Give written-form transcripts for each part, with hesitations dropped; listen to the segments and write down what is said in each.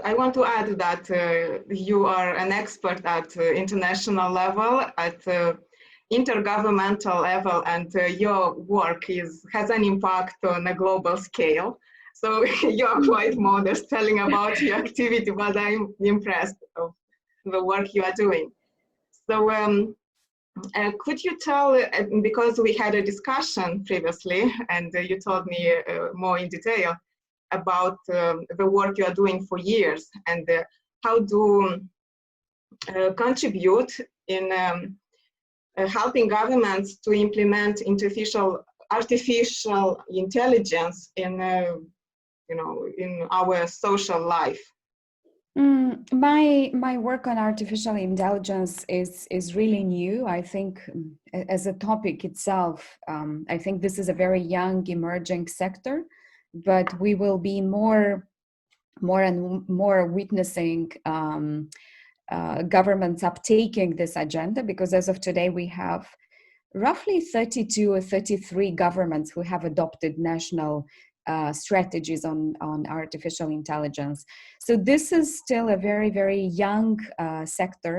I want to add that you are an expert at international level, at intergovernmental level, and your work has an impact on a global scale. So you're quite modest telling about your activity, but I'm impressed of the work you are doing. So could you tell, because we had a discussion previously, and you told me more in detail about the work you are doing for years, and how do contribute in helping governments to implement artificial intelligence in in our social life. My work on artificial intelligence is really new. I think as a topic itself, I think this is a very young emerging sector, but we will be more and more witnessing governments uptaking this agenda, because as of today we have roughly 32 or 33 governments who have adopted national strategies on artificial intelligence. So this is still a very, very young sector.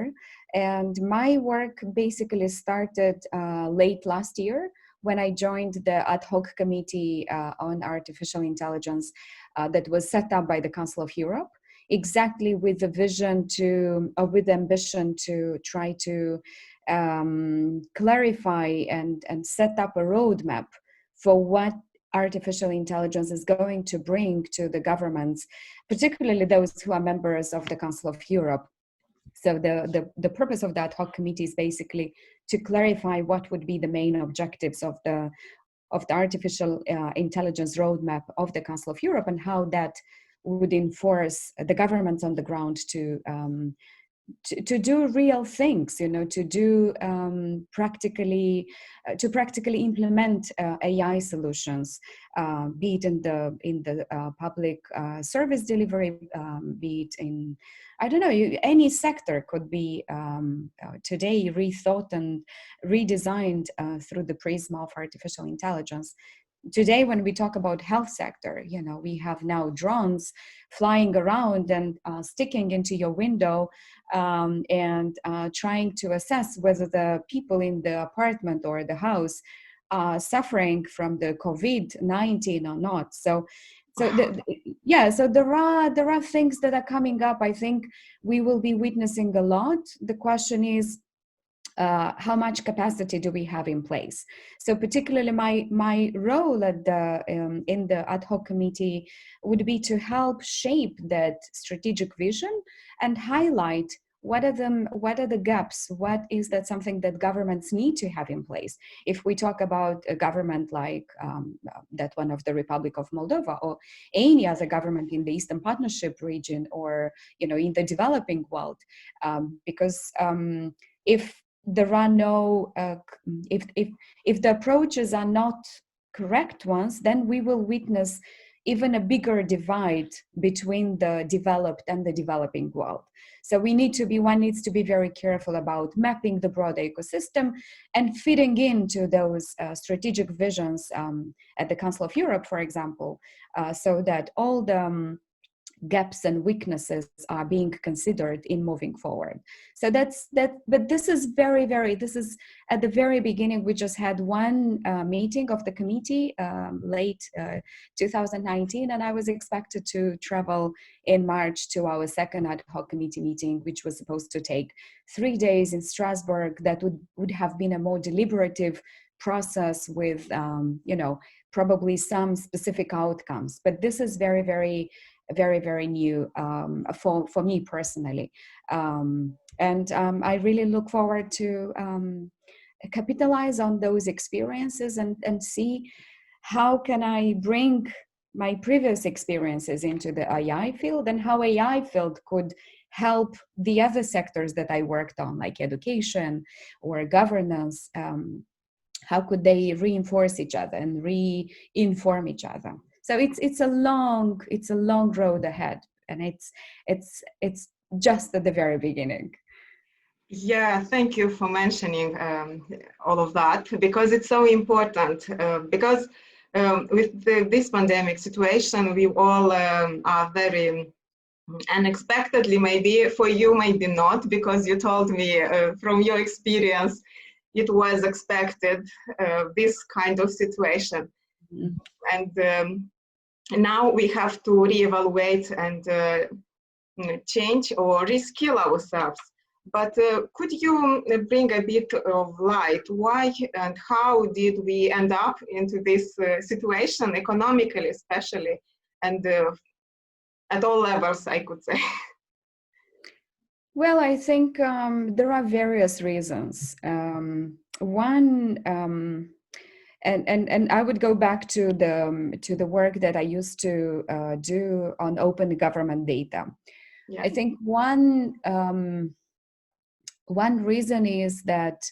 And my work basically started late last year when I joined the ad hoc committee on artificial intelligence that was set up by the Council of Europe, exactly with the vision with the ambition to try to clarify and set up a roadmap for what artificial intelligence is going to bring to the governments, particularly those who are members of the Council of Europe. So the purpose of the ad hoc committee is basically to clarify what would be the main objectives of the artificial intelligence roadmap of the Council of Europe, and how that would enforce the governments on the ground to do real things, to do practically implement AI solutions, be it in the public service delivery, be it in, I don't know, any sector could be today rethought and redesigned through the prism of artificial intelligence. Today, when we talk about health sector, we have now drones flying around and sticking into your window and trying to assess whether the people in the apartment or the house are suffering from the COVID-19 or not. So there are things that are coming up. I think we will be witnessing a lot. The question is, how much capacity do we have in place? So particularly my role in the ad hoc committee would be to help shape that strategic vision and highlight what are the gaps, what is that something that governments need to have in place. If we talk about a government like that one of the Republic of Moldova, or any other government in the Eastern Partnership region, or in the developing world, because if there are no, if the approaches are not correct ones, then we will witness even a bigger divide between the developed and the developing world. So one needs to be very careful about mapping the broader ecosystem and fitting into those strategic visions at the Council of Europe, for example, so that all the gaps and weaknesses are being considered in moving forward. So but this is this is at the very beginning. We just had one meeting of the committee late 2019, and I was expected to travel in March to our second ad hoc committee meeting, which was supposed to take 3 days in Strasbourg. That would have been a more deliberative process with probably some specific outcomes. But this is very, very new for me personally, and I really look forward to capitalize on those experiences and see how can I bring my previous experiences into the AI field, and how AI field could help the other sectors that I worked on, like education or governance. How could they reinforce each other and re-inform each other? So it's a long road ahead, and it's just at the very beginning. Yeah, thank you for mentioning all of that, because it's so important. Because with this pandemic situation, we all are very unexpectedly, maybe for you, maybe not, because you told me from your experience, it was expected, this kind of situation. Mhm. And now we have to reevaluate and change or reskill ourselves. But could you bring a bit of light? Why and how did we end up into this situation, economically especially, and at all levels, I could say? Well, I think there are various reasons. One, and I would go back to the work that I used to do on open government data. Yeah. I think one reason is that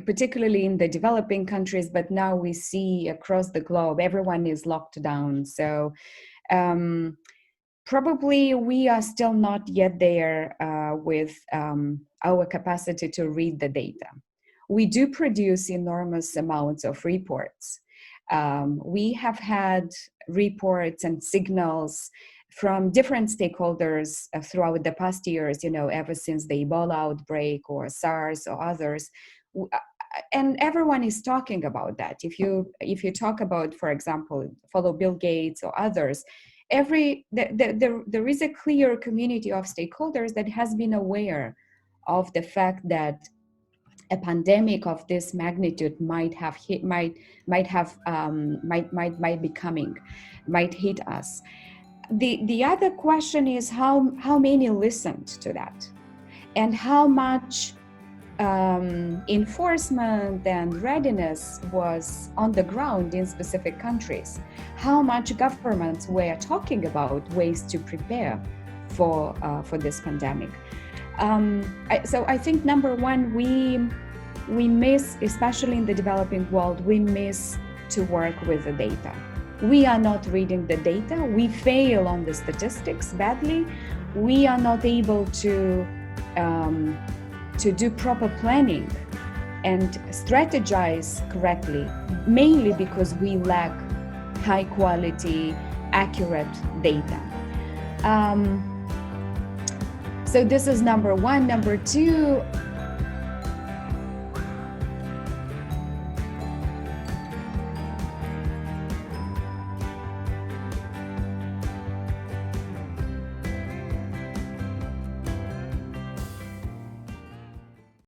particularly in the developing countries, but now we see across the globe, everyone is locked down. So probably we are still not yet there with our capacity to read the data. We do produce enormous amounts of reports. We have had reports and signals from different stakeholders throughout the past years, ever since the Ebola outbreak or SARS or others. And everyone is talking about that. If you talk about, for example, follow Bill Gates or others, there is a clear community of stakeholders that has been aware of the fact that a pandemic of this magnitude might hit us. The other question is how many listened to that, and how much enforcement and readiness was on the ground in specific countries. How much governments were talking about ways to prepare for this pandemic. So I think number one, we miss, especially in the developing world, we miss to work with the data. We are not reading the data. We fail on the statistics badly. We are not able to do proper planning and strategize correctly, mainly because we lack high quality, accurate data. So this is number one. Number two,